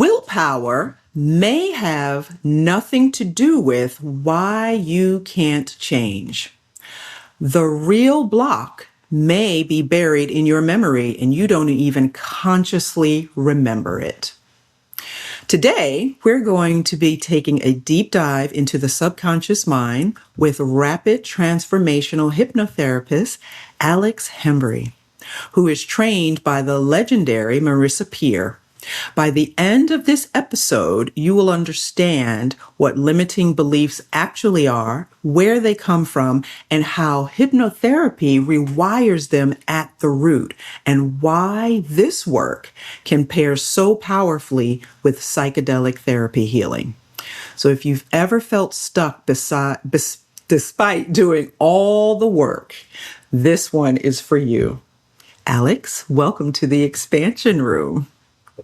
Willpower may have nothing to do with why you can't change. The real block may be buried in your memory and you don't even consciously remember it. Today, we're going to be taking a deep dive into the subconscious mind with rapid transformational hypnotherapist Alix Hembery, who is trained by the legendary Marisa Peer. By the end of this episode, you will understand what limiting beliefs actually are, where they come from, and how hypnotherapy rewires them at the root, and why this work can pair so powerfully with psychedelic therapy healing. So if you've ever felt stuck despite doing all the work, this one is for you. Alix, welcome to the expansion room.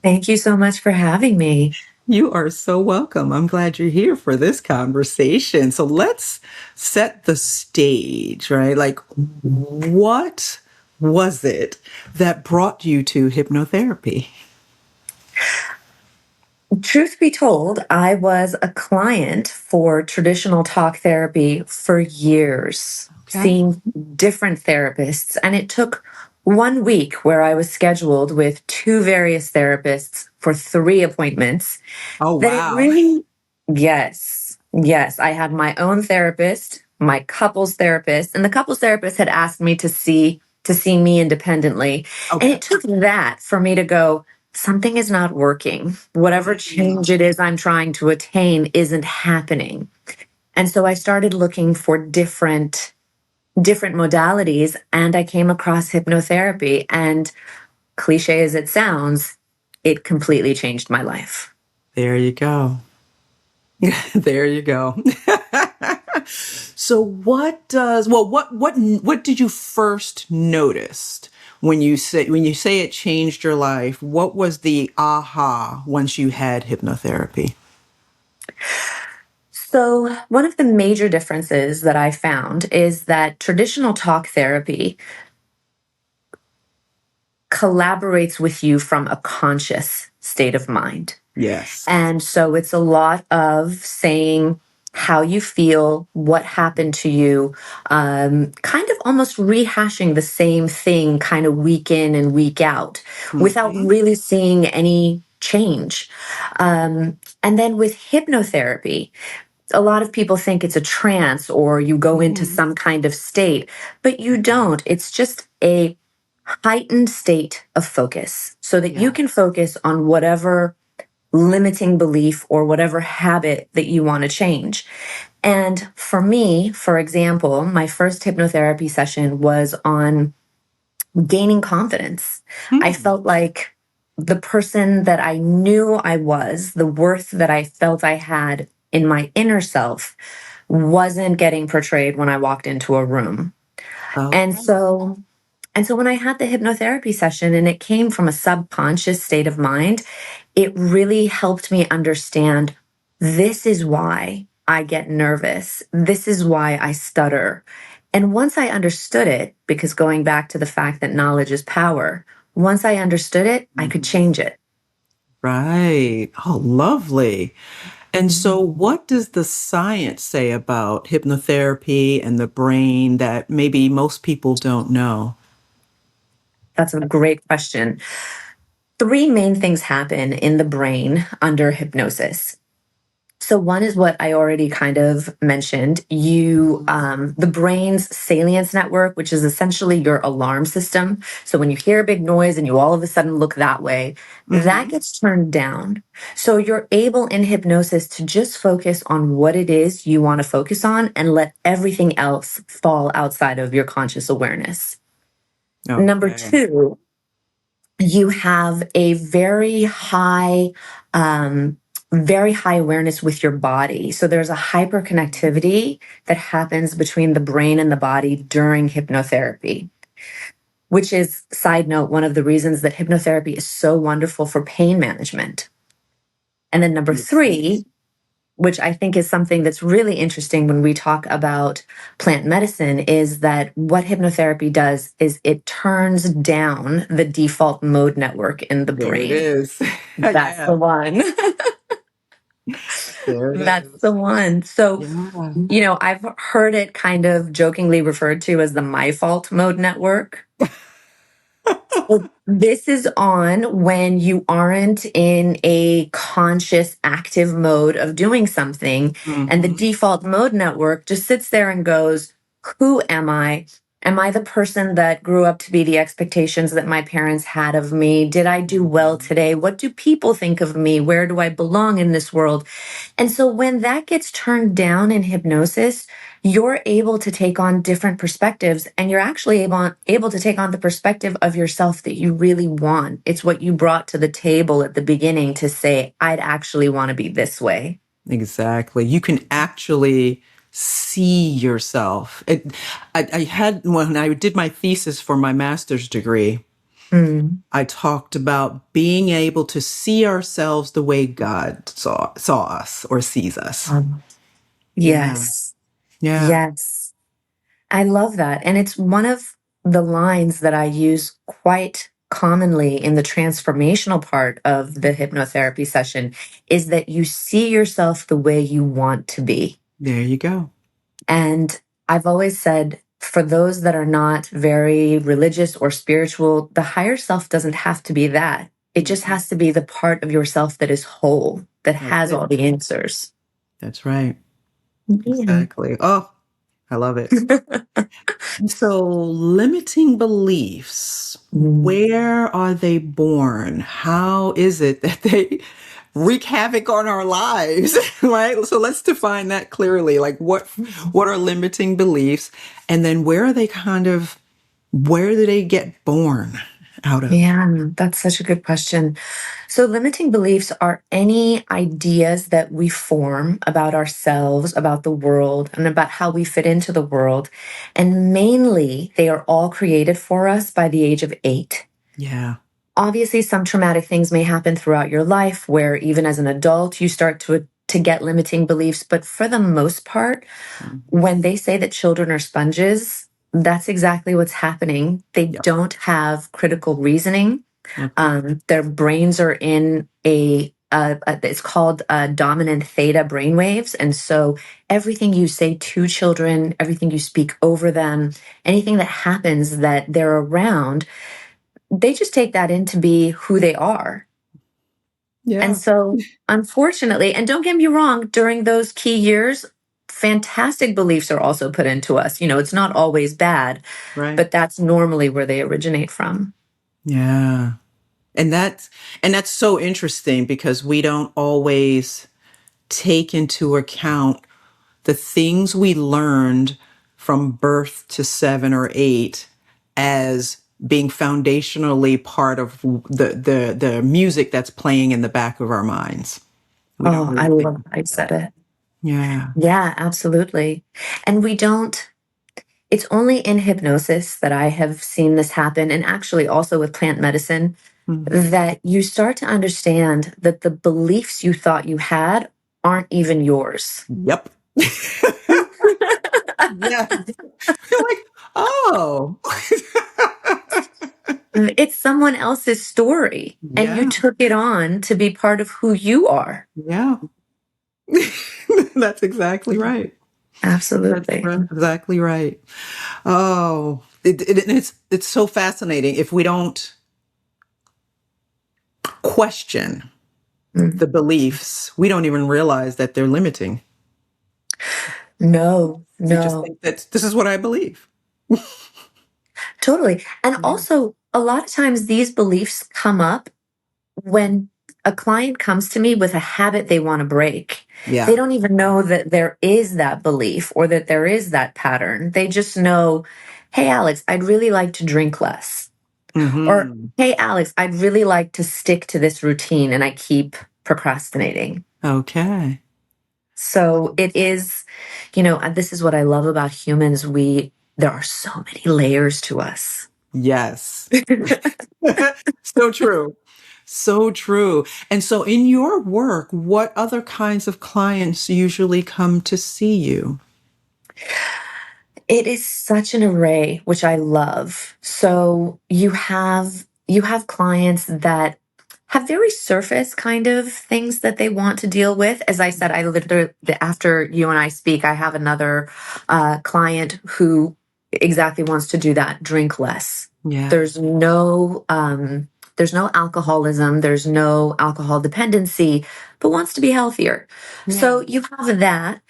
Thank you so much for having me. You are so welcome. I'm glad you're here for this conversation. So let's set the stage, right? Like, what was it that brought you to hypnotherapy? Truth be told, I was a client for traditional talk therapy for years, seeing different therapists. And it took 1 week where I was scheduled with 2 various therapists for 3 appointments. Oh, wow. Yes. I had my own therapist, my couples therapist, and the couples therapist had asked me to see me independently. Okay. And it took that for me to go, something is not working. Whatever change it is I'm trying to attain isn't happening. And so I started looking for different modalities, and I came across hypnotherapy. And cliche as it sounds, it completely changed my life. There you go. There you go. So what did you first notice when you say it changed your life? What was the aha once you had hypnotherapy? So, one of the major differences that I found is that traditional talk therapy collaborates with you from a conscious state of mind. Yes. And so it's a lot of saying how you feel, what happened to you, kind of almost rehashing the same thing kind of week in and week out without really seeing any change. And then with hypnotherapy, a lot of people think it's a trance or you go into some kind of state, but you don't. It's just a heightened state of focus so that you can focus on whatever limiting belief or whatever habit that you want to change. And for me, for example, my first hypnotherapy session was on gaining confidence. I felt like the person that I knew I was, the worth that I felt I had in my inner self, wasn't getting portrayed when I walked into a room. And so when I had the hypnotherapy session and it came from a subconscious state of mind, it really helped me understand this is why I get nervous. This is why I stutter. And once I understood it, because going back to the fact that knowledge is power, once I understood it, I could change it. Right. Oh, lovely. And so what does the science say about hypnotherapy and the brain that maybe most people don't know? That's a great question. 3 main things happen in the brain under hypnosis. So one is what I already kind of mentioned. The brain's salience network, which is essentially your alarm system. So when you hear a big noise and you all of a sudden look that way, that gets turned down. So you're able in hypnosis to just focus on what it is you want to focus on and let everything else fall outside of your conscious awareness. Okay. Number 2, you have a very high awareness with your body. So there's a hyperconnectivity that happens between the brain and the body during hypnotherapy, which is, side note, one of the reasons that hypnotherapy is so wonderful for pain management. And then number 3, which I think is something that's really interesting when we talk about plant medicine, is that what hypnotherapy does is it turns down the default mode network in the There it brain. is. That's Yeah, the one. there it That's is. the one. So, Yeah. I've heard it kind of jokingly referred to as the my fault mode network. Well, this is on when you aren't in a conscious, active mode of doing something. And the Hmm. default mode network just sits there and goes, who am I? Am I the person that grew up to be the expectations that my parents had of me? Did I do well today? What do people think of me? Where do I belong in this world? And so when that gets turned down in hypnosis, you're able to take on different perspectives, and you're actually able to take on the perspective of yourself that you really want. It's what you brought to the table at the beginning to say, I'd actually want to be this way. Exactly. You can actually see yourself. I had, when I did my thesis for my master's degree, Mm. I talked about being able to see ourselves the way God saw us or sees us. Yeah. Yes. Yeah. Yes. I love that. And it's one of the lines that I use quite commonly in the transformational part of the hypnotherapy session is that you see yourself the way you want to be. There you go. And I've always said, for those that are not very religious or spiritual, the higher self doesn't have to be that. It just Mhm. has to be the part of yourself that is whole, that That's has it. all the answers. That's right. Yeah. Exactly. Oh, I love it. So, limiting beliefs, Mm. where are they born? How is it that they wreak havoc on our lives? Right? So let's define that clearly. Like what are limiting beliefs? And then where do they get born out of? Yeah, that's such a good question. So, limiting beliefs are any ideas that we form about ourselves, about the world, and about how we fit into the world. And mainly, they are all created for us by the age of 8. Yeah. Obviously, some traumatic things may happen throughout your life where even as an adult, you start to get limiting beliefs. But for the most part, Mhm. when they say that children are sponges, that's exactly what's happening. They Yep. don't have critical reasoning. Okay. Their brains are in it's called dominant theta brainwaves. And so everything you say to children, everything you speak over them, anything that happens that they're around, they just take that in to be who they are. And Yeah. so, unfortunately, and don't get me wrong, during those key years, fantastic beliefs are also put into us. It's not always bad, Right. but that's normally where they originate from. Yeah. And that's so interesting because we don't always take into account the things we learned from birth to 7 or 8 as being foundationally part of the music that's playing in the back of our minds. We don't Oh, I really think love about I that. said it. Yeah. Yeah, absolutely. And we don't, it's only in hypnosis that I have seen this happen, and actually also with plant medicine, Mhm. that you start to understand that the beliefs you thought you had aren't even yours. Yep. Yes. You're like, oh. It's someone else's story, and you Yeah. took it on to be part of who you are. Yeah. That's exactly right. That's Absolutely. exactly right. Oh, it's so fascinating. If we don't question Mm. the beliefs, we don't even realize that they're limiting. No, We just no. think that this is what I believe. Totally. And Yeah. also, a lot of times these beliefs come up when a client comes to me with a habit they want to break. They Yeah. don't even know that there is that belief or that there is that pattern. They just know, hey, Alex, I'd really like to drink less. Or, Hmm. hey, Alex, I'd really like to stick to this routine and I keep procrastinating. Okay. So it is, this is what I love about humans. There are so many layers to us. Yes. So true. So true. And so in your work, what other kinds of clients usually come to see you? It is such an array, which I love. So you have clients that have very surface kind of things that they want to deal with. As I said, I literally, after you and I speak, I have another client who exactly wants to do that, drink less. Yeah. There's no alcoholism, there's no alcohol dependency, but wants to be healthier. Yeah. So you have that.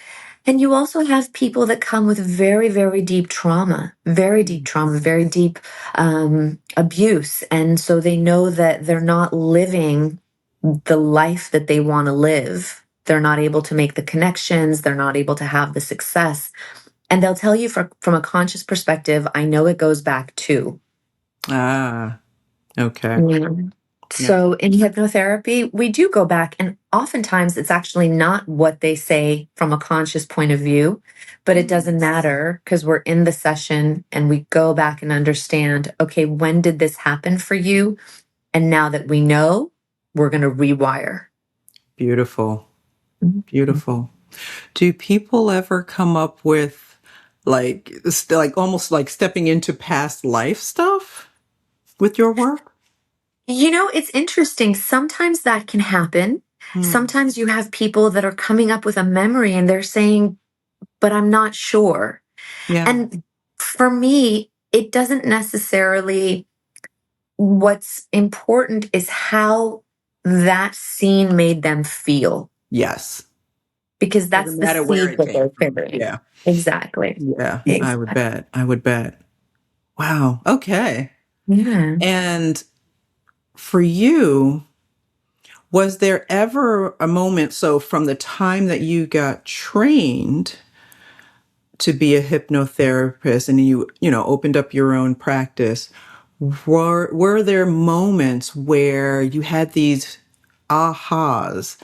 And you also have people that come with very, very deep abuse. And so they know that they're not living the life that they want to live. They're not able to make the connections, they're not able to have the success. And they'll tell you from a conscious perspective, I know it goes back to. Ah, okay. Yeah. Yeah. So in hypnotherapy, we do go back, and oftentimes it's actually not what they say from a conscious point of view, but it doesn't matter because we're in the session and we go back and understand, okay, when did this happen for you? And now that we know, we're going to rewire. Beautiful. Mhm. Beautiful. Do people ever come up with like almost like stepping into past life stuff with your work? It's interesting. Sometimes that can happen. Hmm. Sometimes you have people that are coming up with a memory and they're saying, but I'm not sure. Yeah. And for me, it doesn't necessarily, what's important is how that scene made them feel, Yes. because that's Doesn't the matter where seed it that came they're from. carrying. Yeah. Exactly. Yeah. I would Exactly. bet. I would bet. Wow. Okay. Yeah. And for you, was there ever a moment, so from the time that you got trained to be a hypnotherapist and you opened up your own practice, were there moments where you had these ahas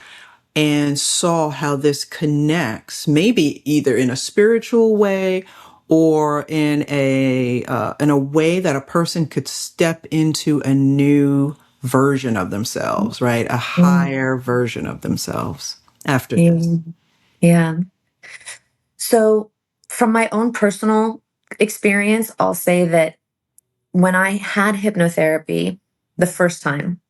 and saw how this connects, maybe either in a spiritual way or in a way that a person could step into a new version of themselves, right? A Mm. higher version of themselves after this. Yeah. Yeah. So, from my own personal experience, I'll say that when I had hypnotherapy the first time,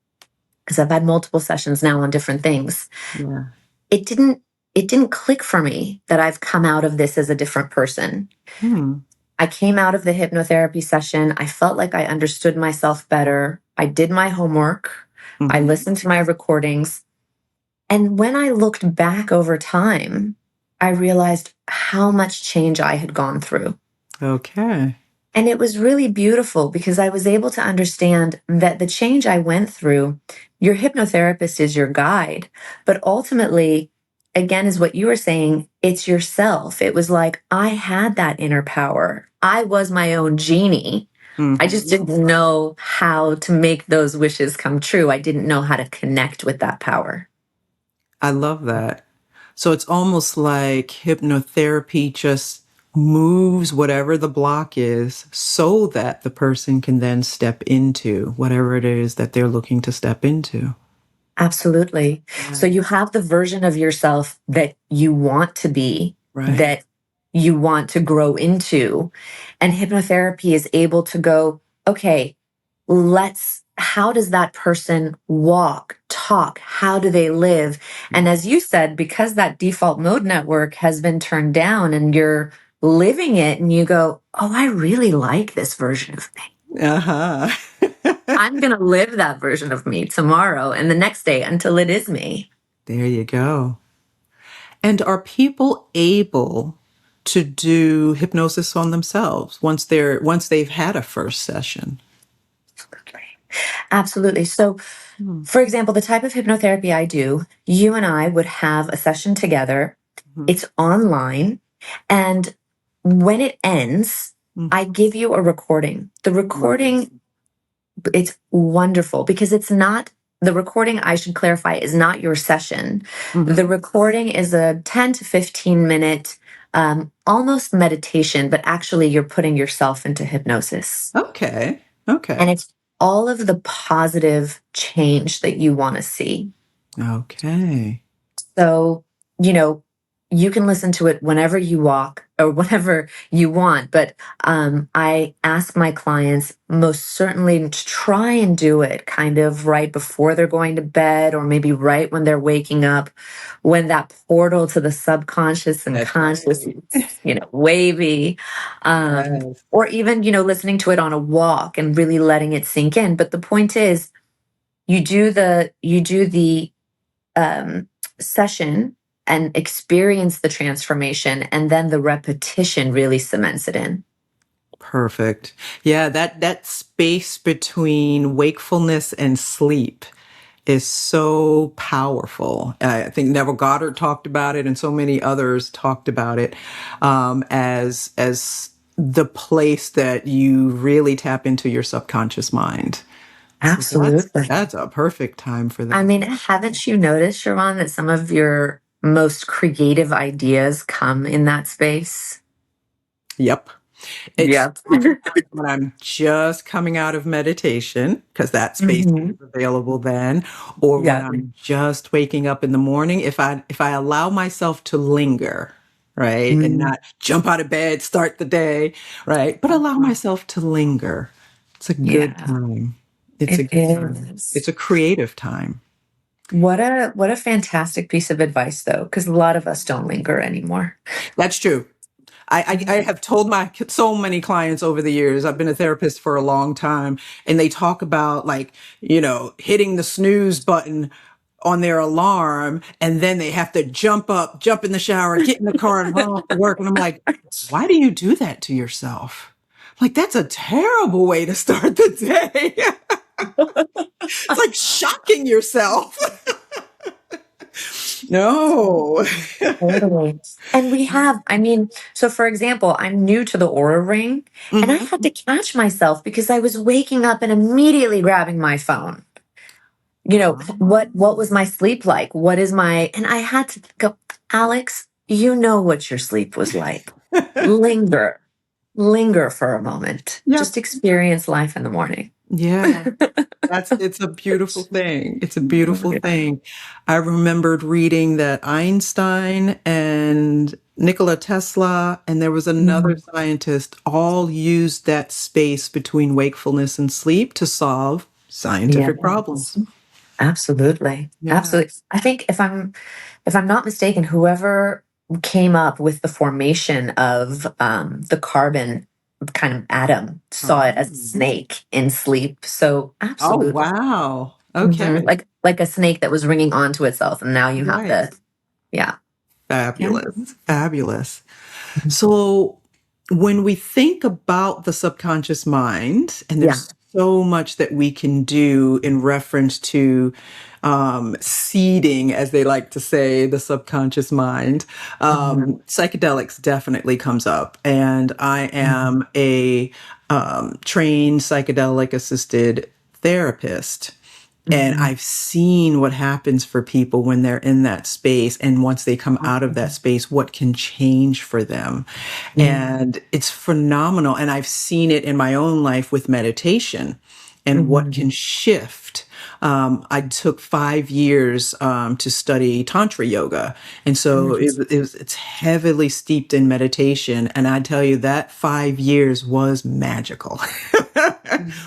because I've had multiple sessions now on different things, Yeah. it didn't it didn't click for me that I've come out of this as a different person. Hmm. I came out of the hypnotherapy session, I felt like I understood myself better. I did my homework. I Hmm. listened to my recordings. And when I looked back over time, I realized how much change I had gone through. Okay. And it was really beautiful because I was able to understand that the change I went through, your hypnotherapist is your guide, but ultimately, again, is what you were saying, it's yourself. It was like I had that inner power. I was my own genie. I just Hmm. didn't know how to make those wishes come true. I didn't know how to connect with that power. I love that. So it's almost like hypnotherapy just moves whatever the block is so that the person can then step into whatever it is that they're looking to step into. Absolutely. So Yeah. you have the version of yourself that you want to be, Right. that you want to grow into. And hypnotherapy is able to go, okay, how does that person walk, talk? How do they live? And as you said, because that default mode network has been turned down and you're living it and you go, oh, I really like this version of me. Uh-huh. I'm going to live that version of me tomorrow and the next day until it is me. There you go. And are people able to do hypnosis on themselves once they've had a first session? Absolutely. Absolutely. So, Hmm. for example, the type of hypnotherapy I do, you and I would have a session together. Mhm. It's online. And when it ends, Mhm. I give you a recording. The Right. recording, it's wonderful because it's not the recording, I should clarify, is not your session. The Mhm. recording is a 10 to 15 minute, almost meditation, but actually you're putting yourself into hypnosis. Okay. And Okay. all of the positive change that you want to see. Okay. So, you know, you can listen to it whenever you walk or whenever you want. But I ask my clients most certainly to try and do it kind of right before they're going to bed, or maybe right when they're waking up, when that portal to the subconscious and That's conscious right. is, wavy. Yes. Or even, listening to it on a walk and really letting it sink in. But the point is, you do the um, session and experience the transformation, and then the repetition really cements it in. Perfect. Yeah, that space between wakefulness and sleep is so powerful. I think Neville Goddard talked about it, and so many others talked about it as the place that you really tap into your subconscious mind. So Absolutely. that's a perfect time for I that. mean, haven't you noticed, Shervon, that some of your most creative ideas come in that space? Yep. It's Yep. oftentimes when I'm just coming out of meditation, because that space Hmm. is available then, or when Yeah. I'm just waking up in the morning, if I allow myself to linger, right, and Mm. not jump out of bed, start the day, right, but allow myself to linger, it's a good Yeah, time. It's a it good time. is. It's a creative time. What a fantastic piece of advice, though, because a lot of us don't linger anymore. That's true. I have told my so many clients over the years, I've been a therapist for a long time, and they talk about, like, hitting the snooze button on their alarm, and then they have to jump up, jump in the shower, get in the car and run off to work. And I'm like, why do you do that to yourself? Like, that's a terrible way to start the day. It's like shocking yourself. No. Totally. And we have, I mean, so for example, I'm new to the Aura Ring, and I Hmm. had to catch myself because I was waking up and immediately grabbing my phone. What was my sleep like? What is my, and I had to go, Alex, you know what your sleep was like. Linger, linger for a moment. Yep. Just experience life in the morning. Yeah. It's a beautiful thing. It's a beautiful thing. I remembered reading that Einstein and Nikola Tesla, and there was another Mhm. scientist, all used that space between wakefulness and sleep to solve Yeah. scientific problems. Absolutely. Yeah. Absolutely. I think if I'm not mistaken, whoever came up with the formation of the carbon kind of atom saw it as a Oh, snake in sleep. So oh, absolutely. wow. Mhm. Okay. Like a snake that was ringing onto itself, and now you have Right. the yeah. Yeah. Fabulous. Fabulous. So, when we think about the subconscious mind, and Yeah. there's so much that we can do in reference to seeding, as they like to say, the subconscious mind, Mhm. psychedelics definitely comes up. And I Mhm. am a trained psychedelic assisted therapist. And Mhm. I've seen what happens for people when they're in that space. And once they come out of that space, what can change for them. Yeah. And it's phenomenal. And I've seen it in my own life with meditation and what Mhm. can shift. I took 5 years to study Tantra yoga. And so it's heavily steeped in meditation. And I tell you, that 5 years was magical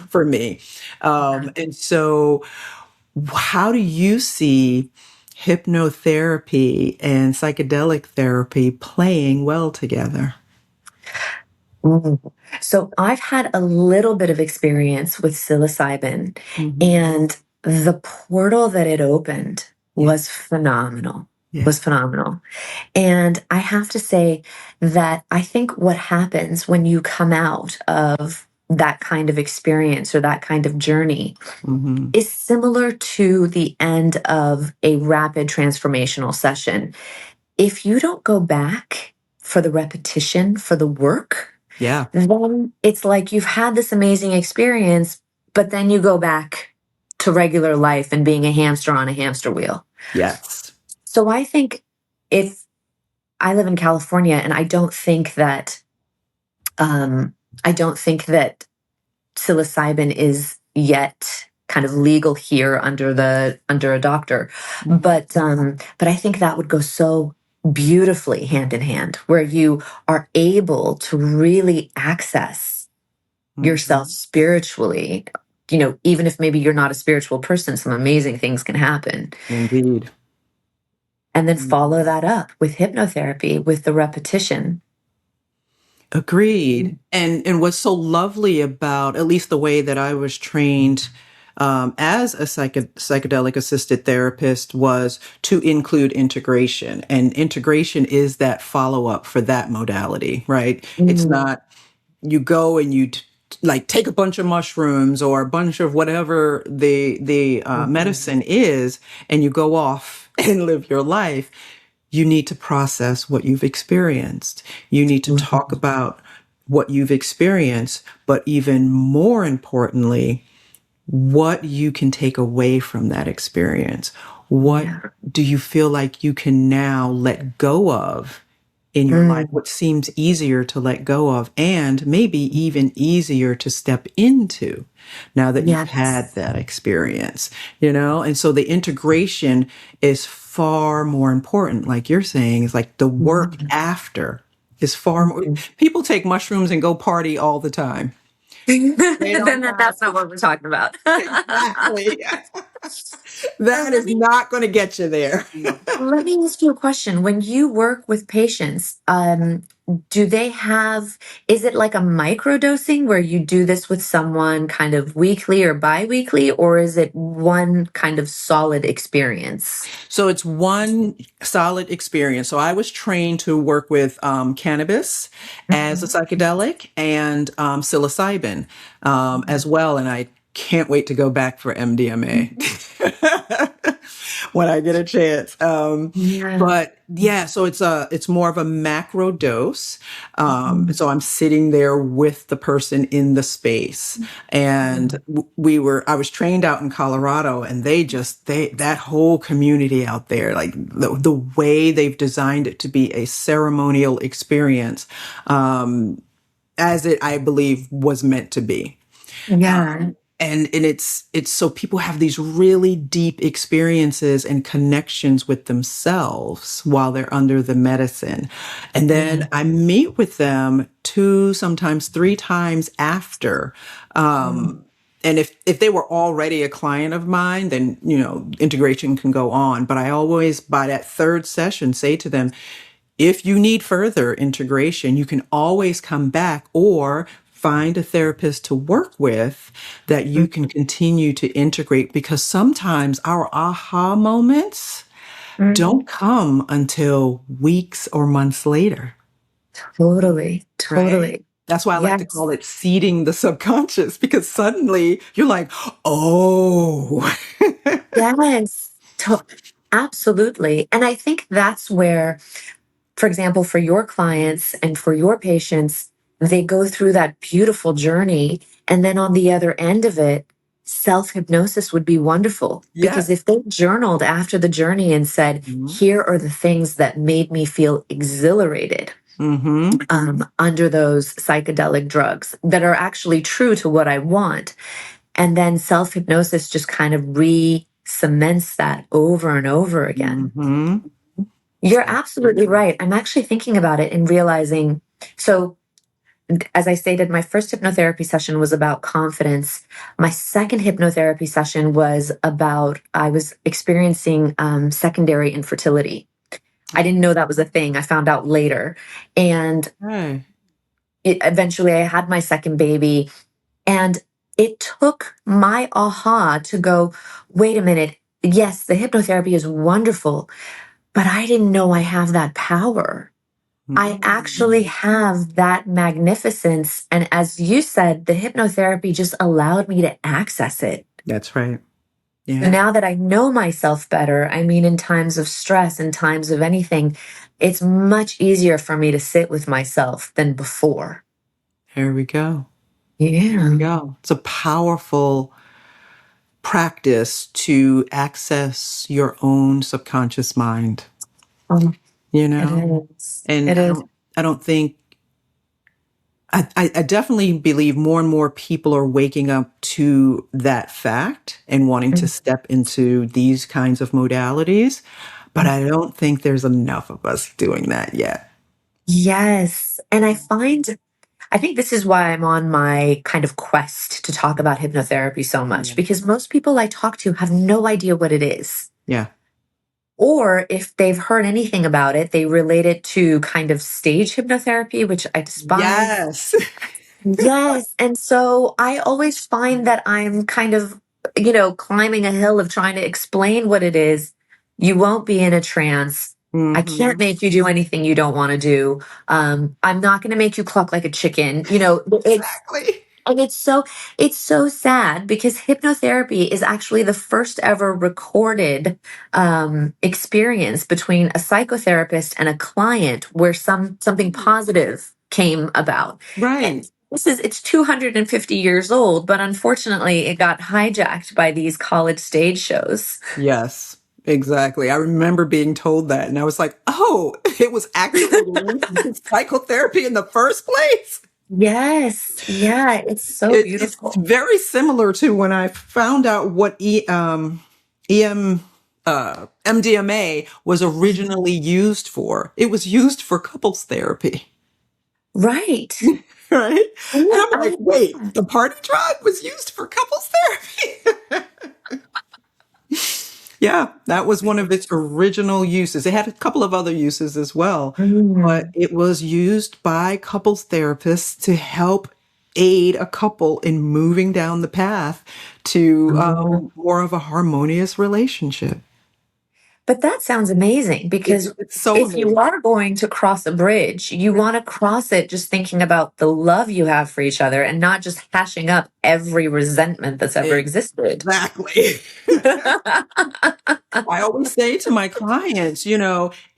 for me. And so, how do you see hypnotherapy and psychedelic therapy playing well together? Ooh. So I've had a little bit of experience with psilocybin, Hmm. and the portal that it opened Yeah. was phenomenal. Yeah. Was phenomenal. And I have to say that I think what happens when you come out of that kind of experience or that kind of journey Hmm. is similar to the end of a rapid transformational session. If you don't go back for the repetition, for the work, Yeah. then it's like you've had this amazing experience, but then you go back to regular life and being a hamster on a hamster wheel. Yes. So I think if I live in California, and um, I don't think that psilocybin is, yet kind of legal here under a doctor. Mhm. But I think that would go so beautifully hand in hand, where you are able to really access yourself spiritually. Even if maybe you're not a spiritual person, some amazing things can happen. Indeed. And then follow that up with hypnotherapy, with the repetition. Agreed. And what's so lovely about, at least the way that I was trained as a psychedelic assisted therapist, was to include integration. And integration is that follow up for that modality, right? It's Mm, not you go and like take a bunch of mushrooms or a bunch of whatever the medicine is, and you go off and live your life. You need to process what you've experienced. You need to talk mhm. about what you've experienced, but even more importantly, what you can take away from that experience. What Yeah. do you feel like you can now let go of in your life? Mm, What seems easier to let go of and maybe even easier to step into now that you've had yes. that experience, you know? And so the integration is far more important. Like you're saying, it's like the work Mhm. after is far more. Mhm. People take mushrooms and go party all the time. They don't have That's not what we're talking about. exactly. That is Let me not going to get you there. let me ask you a question. When you work with patients, do they have, is it like a microdosing where you do this with someone kind of weekly or bi-weekly, or is it one kind of solid experience? So it's one solid experience. So I was trained to work with cannabis as a Mhm. psychedelic and psilocybin as well. And I can't wait to go back for MDMA when I get a chance. Yeah. But yeah, so it's more of a macro dose. Mhm. So I'm sitting there with the person in the space, and I was trained out in Colorado, and that whole community out there, like the way they've designed it to be a ceremonial experience, as it I believe was meant to be. Yeah. And it's so people have these really deep experiences and connections with themselves while they're under the medicine. And Yeah. then I meet with them two, sometimes three times after. Mm. And if they were already a client of mine, then, integration can go on. But I always, by that third session, say to them, if you need further integration, you can always come back or find a therapist to work with that you can continue to integrate, because sometimes our aha moments Mhm. don't come until weeks or months later, Totally. right? Totally. That's why I like to Yes. call it seeding the subconscious, because suddenly you're like, oh, Yes. Absolutely. And I think that's where, for example, for your clients and for your patients, they go through that beautiful journey. And then on the other end of it, self hypnosis would be wonderful. Because yes. if they journaled after the journey and said, here are the things that made me feel exhilarated Mm-hmm. under those psychedelic drugs that are actually true to what I want. And then self hypnosis just kind of re cements that over and over again. Mm-hmm. You're absolutely right. I'm actually thinking about it and realizing. So, as I stated, my first hypnotherapy session was about confidence. My second hypnotherapy session was about, I was experiencing secondary infertility. I didn't know that was a thing. I found out later. And Okay. eventually I had my second baby. And it took my aha to go, wait a minute. Yes, the hypnotherapy is wonderful, but I didn't know I have that power. I actually Mm. have that magnificence. And as you said, the hypnotherapy just allowed me to access it. That's right. So Yeah. now that I know myself better, I mean, in times of stress, in times of anything, it's much easier for me to sit with myself than before. There we go. There we Yeah. go. It's a powerful practice to access your own subconscious mind, Um, you it know? is. And It is. I don't think I definitely believe more and more people are waking up to that fact and wanting to step into these kinds of modalities, but I don't think there's enough of us doing that yet. Yes. And I think this is why I'm on my kind of quest to talk about hypnotherapy so much, Yeah. because most people I talk to have no idea what it is. Yeah. Or if they've heard anything about it, they relate it to kind of stage hypnotherapy, which I despise. Yes. Yes. And so I always find that I'm kind of, climbing a hill of trying to explain what it is. You won't be in a trance. I can't Hmm. make you do anything you don't want to do. I'm not going to make you cluck like a chicken. Exactly. And it's so sad because hypnotherapy is actually the first ever recorded experience between a psychotherapist and a client where something positive came about. Right. And it's 250 years old, but unfortunately it got hijacked by these college stage shows. Yes, exactly. I remember being told that, and I was like, oh, it was actually linked to psychotherapy in the first place. Yes, yeah, it's so It's beautiful. very similar to when I found out what MDMA was originally used for. It was used for couples therapy, Right. right? And Yeah, I'm like, wait, the party drug was used for couples therapy? Yeah, that was one of its original uses. It had a couple of other uses as well, but Mm. it was used by couples therapists to help aid a couple in moving down the path to more of a harmonious relationship. But that sounds amazing because It's so if you amazing. are going to cross a bridge, you want to cross it just thinking about the love you have for each other and not just hashing up every resentment that's ever existed. Exactly. I always say to my clients,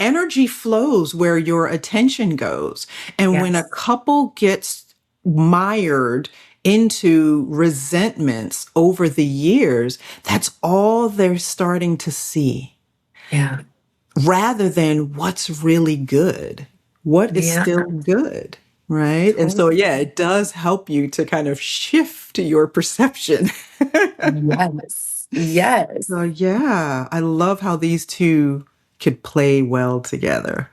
energy flows where your attention goes. And when a Yes. couple gets mired into resentments over the years, that's all they're starting to see Yeah. rather than what's really good. What is Yeah. still good? Right. And so, yeah, it does help you to kind of shift your perception. Yes. Yes. So yeah, I love how these two could play well together.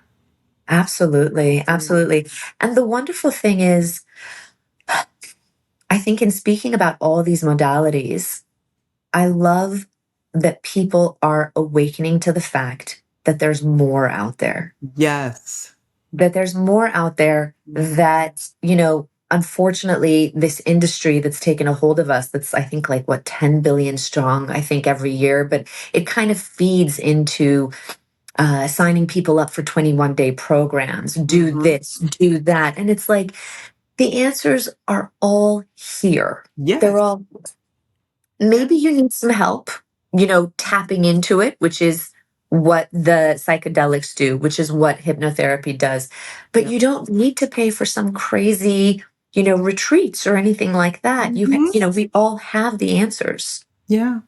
Absolutely. Mm. Absolutely. And the wonderful thing is, I think in speaking about all these modalities, I love that people are awakening to the fact that there's more out there, Yes. that there's more out there that, unfortunately, this industry that's taken a hold of us, that's, I think, like what, 10 billion strong, I think, every year, but it kind of feeds into signing people up for 21-day programs, do Hmm. this, do that. And it's like the answers are all here. They're Yes. all maybe you need some help, tapping into it, which is what the psychedelics do, which is what hypnotherapy does. But Yeah. you don't need to pay for some crazy, retreats or anything like that. Mhm. We all have the answers. Yeah,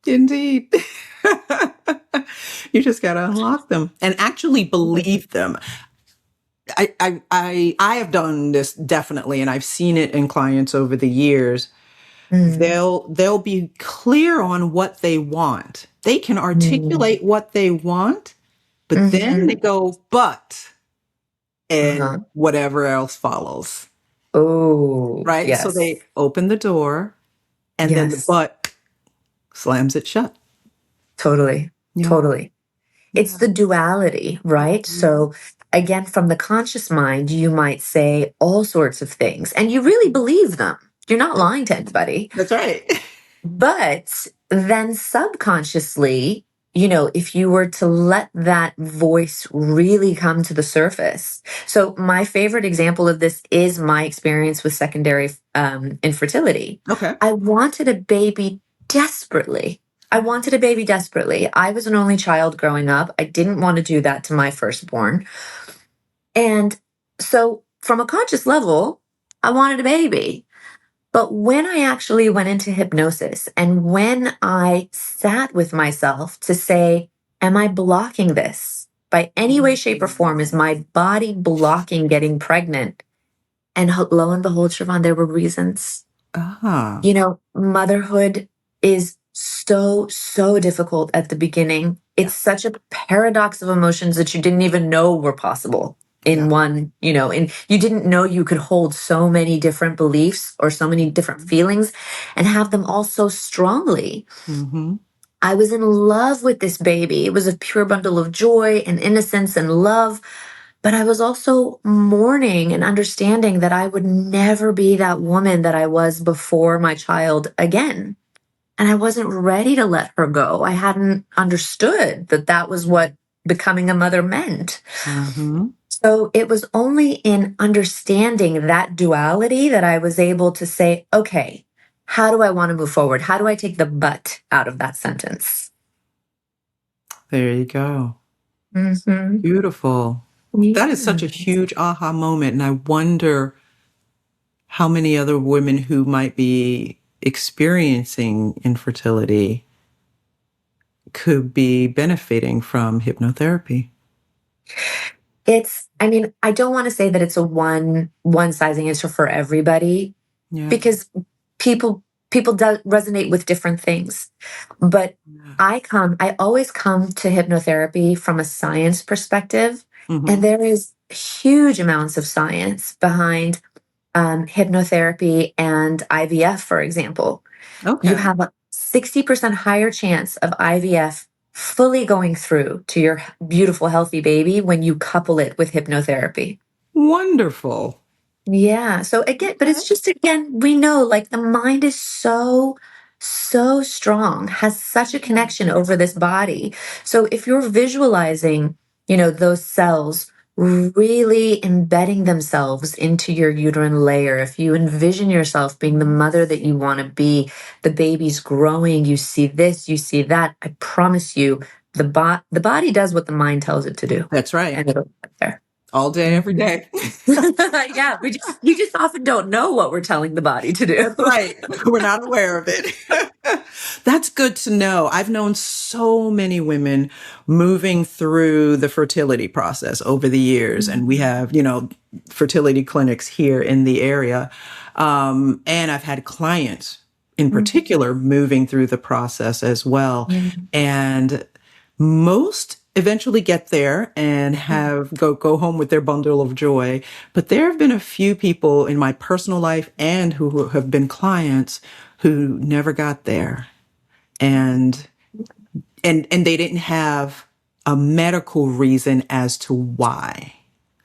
indeed. You just got to unlock them and actually believe them. I have done this definitely, and I've seen it in clients over the years. Mm, They'll be clear on what they want. They can mm, articulate what they want, but then they mhm. go, but, and Uh-huh. whatever else follows. Oh, Right? So yes. they open the door and then the Yes. but slams it shut. Totally. Yeah. Totally. It's Yeah. the duality, right? Mhm. So, again, from the conscious mind, you might say all sorts of things and you really believe them. You're not lying to anybody. That's right. But then subconsciously, if you were to let that voice really come to the surface. So, my favorite example of this is my experience with secondary infertility. Okay. I wanted a baby desperately. I wanted a baby desperately. I was an only child growing up. I didn't want to do that to my firstborn. And so, from a conscious level, I wanted a baby. But when I actually went into hypnosis and when I sat with myself to say, am I blocking this by any way, shape, or form? Is my body blocking getting pregnant? And lo and behold, Shervon, there were reasons. Ah, You know, motherhood is so, so difficult at the beginning. yeah, It's such a paradox of emotions that you didn't even know were possible in yeah. one, you know, and you didn't know you could hold so many different beliefs or so many different feelings and have them all so strongly. Mm-hmm. I was in love with this baby. It was a pure bundle of joy and innocence and love. But I was also mourning and understanding that I would never be that woman that I was before my child again. And I wasn't ready to let her go. I hadn't understood that that was what becoming a mother meant. Mm-hmm. So it was only in understanding that duality that I was able to say, okay, how do I want to move forward? How do I take the but out of that sentence? There you go. Mm-hmm. Beautiful. That is such a Yeah. huge aha moment. And I wonder how many other women who might be experiencing infertility could be benefiting from hypnotherapy. I mean, I don't want to say that it's a one sizing answer for everybody Yeah. because people people do resonate with different things. But Yeah. I always come to hypnotherapy from a science perspective, and Mm-hmm. there is huge amounts of science behind hypnotherapy and IVF, for example. You Okay. have a 60% higher chance of IVF fully going through to your beautiful, healthy baby when you couple it with hypnotherapy. Wonderful. Yeah. So again, but Okay. it's just again, we know like the mind is so, so strong, has such a Yeah. connection over this body. So if you're visualizing, you know, those cells really embedding themselves into your uterine layer, if you envision yourself being the mother that you want to be, the baby's growing, you see this, you see that, I promise you, the body does what the mind tells it to do. That's right. And it'll get there. All day, every Mhm. day. Yeah, we just often don't know what we're telling the body to do. That's right. We're not aware of it. That's good to know. I've known so many women moving through the fertility process over the years, and we have, fertility clinics here in the area. And I've had clients in Mhm. particular moving through the process as well. Yeah. And most eventually get there and have go home with their bundle of joy. But there have been a few people in my personal life and who have been clients who never got there. And and they didn't have a medical reason as to why,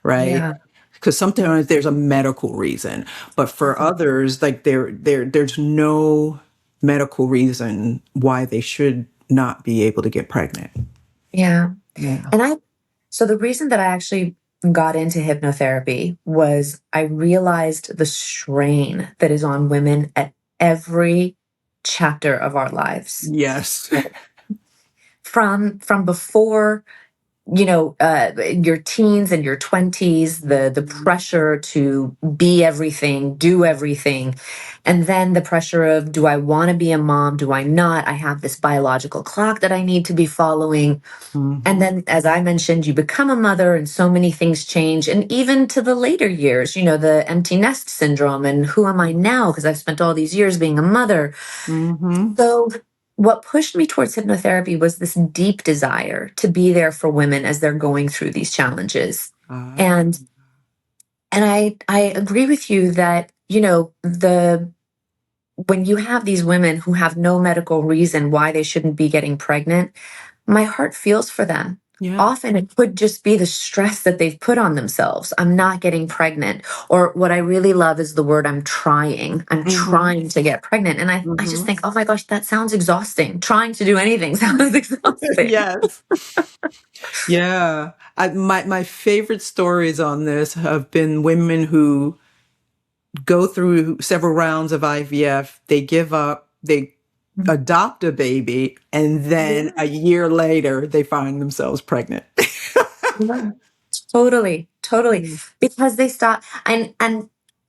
right? Yeah. Because sometimes there's a medical reason, but for others, like there's no medical reason why they should not be able to get pregnant. Yeah. Yeah. And so the reason that I actually got into hypnotherapy was I realized the strain that is on women at every chapter of our lives. Yes. From before your teens and your 20s, the pressure to be everything, do everything, and then the pressure of, do I want to be a mom, do I not, I have this biological clock that I need to be following. And Hmm. then, as I mentioned, you become a mother and so many things change. And even to the later years, the empty nest syndrome and who am I now, because I've spent all these years being a mother. Hmm. So, what pushed me towards hypnotherapy was this deep desire to be there for women as they're going through these challenges. Ah, And I agree with you that, the when you have these women who have no medical reason why they shouldn't be getting pregnant, my heart feels for them. yeah. Often it could just be the stress that they've put on themselves. I'm not getting pregnant. Or what I really love is the word I'm trying. I'm Hmm. trying to get pregnant. And I just Hmm. think, oh my gosh, that sounds exhausting. Trying to do anything sounds exhausting. Yes. Yeah. My favorite stories on this have been women who go through several rounds of IVF, they give up, they adopt a baby, and then a year later they find themselves pregnant. Yeah. Totally, totally. Mm. Because they stop and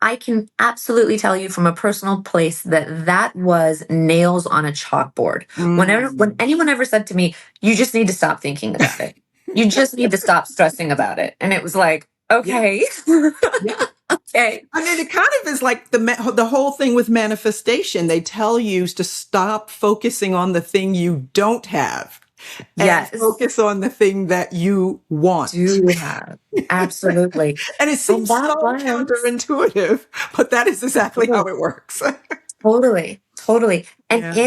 I can absolutely tell you from a personal place that that was nails on a chalkboard. When Mm. anyone ever said to me, "You just need to stop thinking about it. You just need to stop stressing about it." And it was like, Yeah. "Okay." Yeah. Okay. I mean, it kind of is like the whole thing with manifestation. They tell you to stop focusing on the thing you don't have and Yes. focus on the thing that you want. Do have. Absolutely. And it And seems that so was counterintuitive, but that is exactly how it works. totally, totally. And Yeah.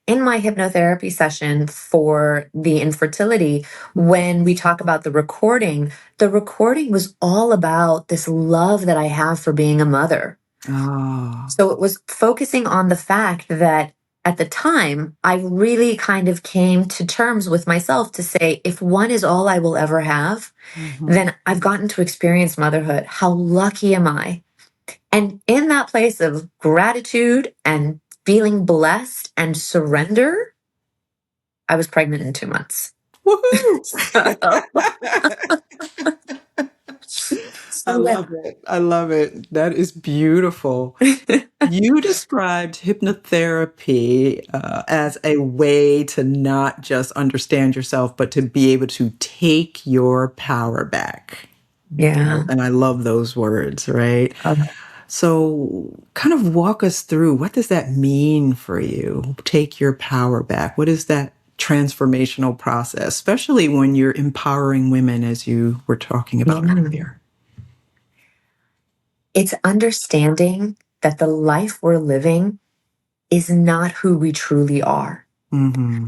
in my hypnotherapy session for the infertility, when we talk about the recording was all about this love that I have for being a mother. Oh. So it was focusing on the fact that at the time, I really kind of came to terms with myself to say, if one is all I will ever have, Mhm. then I've gotten to experience motherhood. How lucky am I? And in that place of gratitude and feeling blessed and surrender, I was pregnant in 2 months. Woohoo! So, I so love it. I love it. That is beautiful. yeah. You described hypnotherapy as a way to not just understand yourself, but to be able to take your power back. Yeah. And I love those words, right? So, kind of walk us through, what does that mean for you? Take your power back. What is that transformational process, especially when you're empowering women, as you were talking about Yeah. earlier? It's understanding that the life we're living is not who we truly are. Mm-hmm.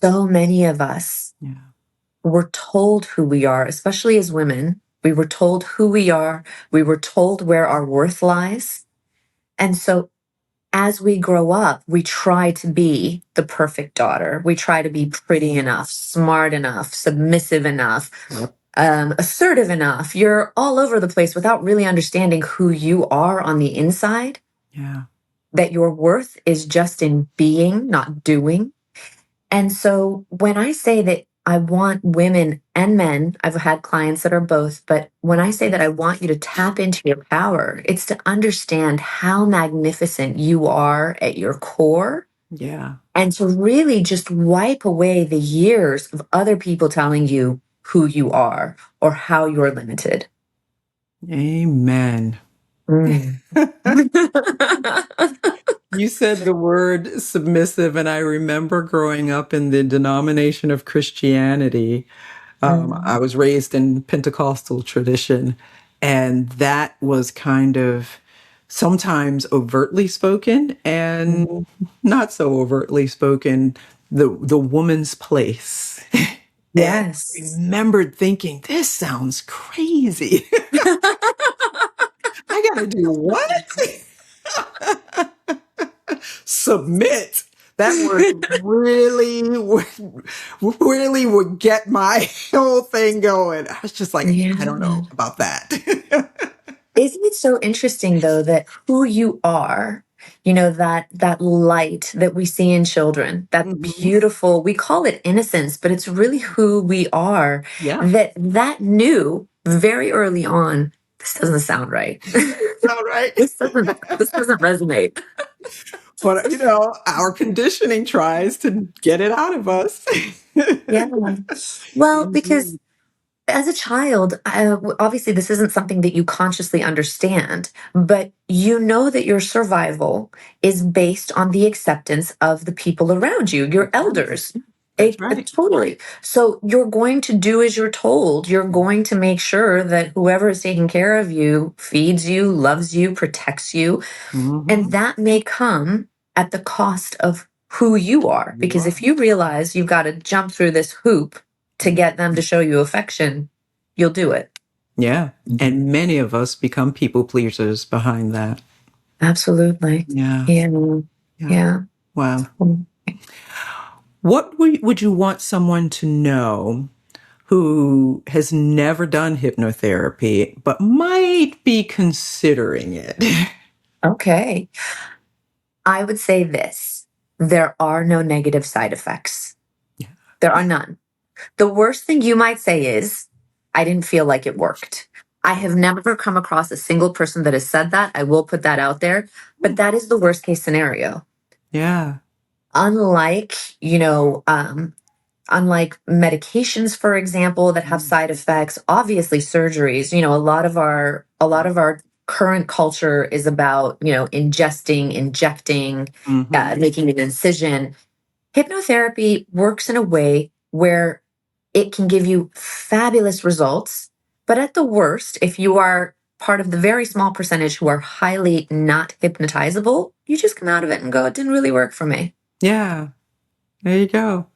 So many of us Yeah. were told who we are, especially as women. We were told who we are. We were told where our worth lies. And so as we grow up, we try to be the perfect daughter. We try to be pretty enough, smart enough, submissive enough, Yep. assertive enough. You're all over the place without really understanding who you are on the inside, Yeah. that your worth is just in being, not doing. And so when I say that I want women and men, I've had clients that are both, but when I say that I want you to tap into your power, it's to understand how magnificent you are at your core Yeah. and to really just wipe away the years of other people telling you who you are or how you're limited. Amen. Mm. You said the word submissive, and I remember growing up in the denomination of Christianity. I Mm. was raised in Pentecostal tradition, and that was kind of sometimes overtly spoken and not so overtly spoken. The woman's place. And I Yes. remembered thinking, this sounds crazy. I gotta do what? Submit. That word really would get my whole thing going. I was just like, Yeah. I don't know about that. Isn't it so interesting though that who you are, that light that we see in children, that Mhm. beautiful, we call it innocence, but it's really who we are, Yeah. that knew very early on, this doesn't sound right. All right. this doesn't resonate. But, our conditioning tries to get it out of us. Yeah. Well, because Indeed. as a child, obviously, this isn't something that you consciously understand, but you know that your survival is based on the acceptance of the people around you, your That's right. elders. That's right. Totally. So you're going to do as you're told. You're going to make sure that whoever is taking care of you feeds you, loves you, protects you. And Hmm. that may come at the cost of who you are. You Because are. if you realize you've got to jump through this hoop to get them to show you affection, you'll do it. Yeah. And many of us become people pleasers behind that. Absolutely. Yeah. Yeah. Yeah. Yeah. Wow. What would you want someone to know who has never done hypnotherapy but might be considering it? Okay. I would say this: there are no negative side effects. Yeah. There are none. The worst thing you might say is, I didn't feel like it worked. I have never come across a single person that has said that. I will put that out there. But that is the worst case scenario. Yeah. Unlike, unlike medications, for example, that have side effects, obviously surgeries, a lot of our current culture is about, ingesting, injecting, Mm-hmm. making an incision. Hypnotherapy works in a way where it can give you fabulous results, but at the worst, if you are part of the very small percentage who are highly not hypnotizable, you just come out of it and go, it didn't really work for me. Yeah, there you go.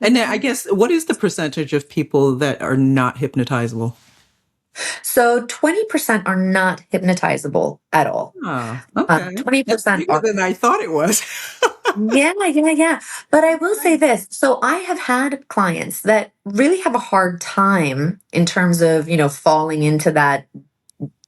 And then I guess, what is the percentage of people that are not hypnotizable? So 20% are not hypnotizable at all. Ah, okay. That's 20% bigger are. than I thought it was. Yeah, yeah, yeah. But I will say this. So I have had clients that really have a hard time in terms of, falling into that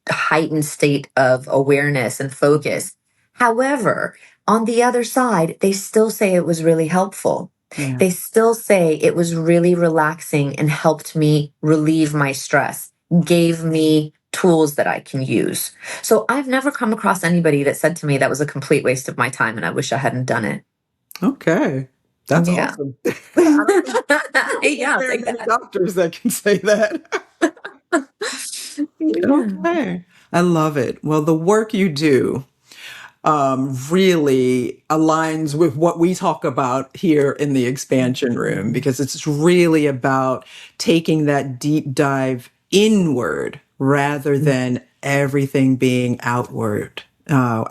heightened state of awareness and focus. However, on the other side, they still say it was really helpful. Yeah. They still say it was really relaxing and helped me relieve my stress, gave me tools that I can use. So I've never come across anybody that said to me that was a complete waste of my time and I wish I hadn't done it. Okay. That's Yeah. awesome. I don't think Yeah, there are like many that. doctors that can say that. Yeah. Okay. I love it. Well, the work you do really aligns with what we talk about here in the expansion room, because it's really about taking that deep dive inward rather than everything being outward Yeah.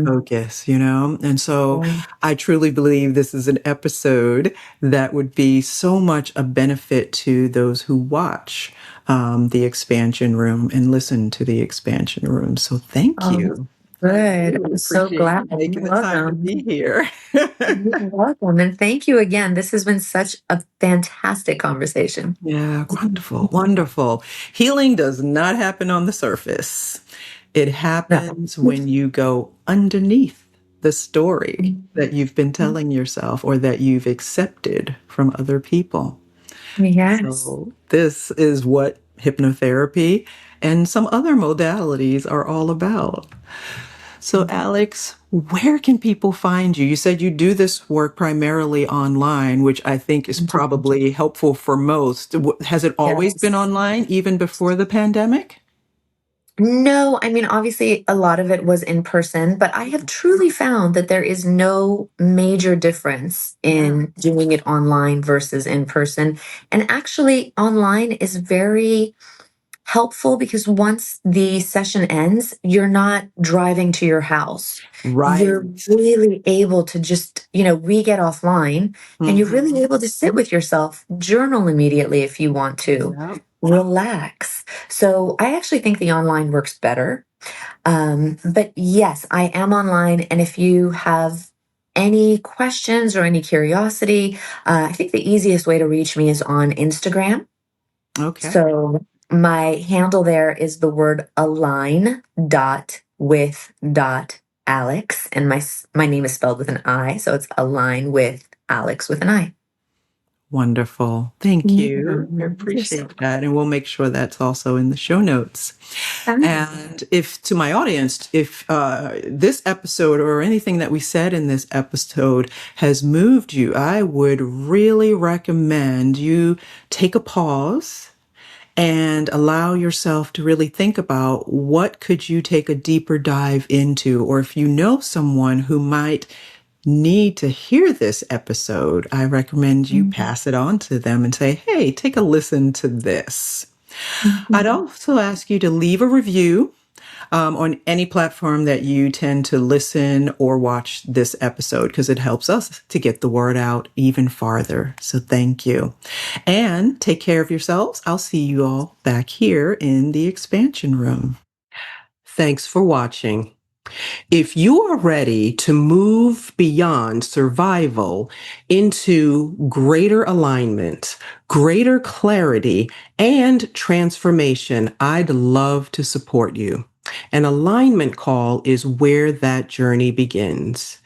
focus, And so Yeah. I truly believe this is an episode that would be so much a benefit to those who watch the expansion room and listen to the expansion room. So thank Oh, that's you. I good. really I'm so appreciate glad. you You're making the time to welcome. be here. You're welcome. And thank you again. This has been such a fantastic conversation. Yeah, wonderful, wonderful. Healing does not happen on the surface. It No. happens when you go underneath the story that you've been telling yourself or that you've accepted from other people. Yes. So, this is what hypnotherapy and some other modalities are all about. So, Alix, where can people find you? You said you do this work primarily online, which I think is probably helpful for most. Has it always been Yes. online, even before the pandemic? No, I mean, obviously, a lot of it was in person, but I have truly found that there is no major difference Yeah. in doing it online versus in person. And actually, online is very helpful because once the session ends, you're not driving to your house. You're Right. really able to just, we get offline and you're really Hmm. able to sit with yourself, journal immediately if you want to, Yeah. relax. So I actually think the online works better. But yes, I am online. And if you have any questions or any curiosity, I think the easiest way to reach me is on Instagram. Okay. So my handle there is the word align dot with dot Alix, and my name is spelled with an I, so it's align with Alix with an I. Wonderful. Thank you. I Yeah, just appreciate that. And we'll make sure that's also in the show notes. And if to my audience, if this episode or anything that we said in this episode has moved you, I would really recommend you take a pause and allow yourself to really think about what could you take a deeper dive into, or if you know someone who might need to hear this episode, I recommend you pass it on to them and say, hey, take a listen to this. I'd also ask you to leave a review on any platform that you tend to listen or watch this episode, because it helps us to get the word out even farther. So thank you. And take care of yourselves. I'll see you all back here in the expansion room. Thanks for watching. If you are ready to move beyond survival into greater alignment, greater clarity, and transformation, I'd love to support you. An alignment call is where that journey begins.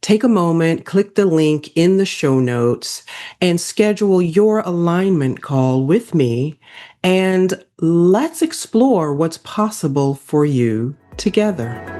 Take a moment, click the link in the show notes, and schedule your alignment call with me, and let's explore what's possible for you together.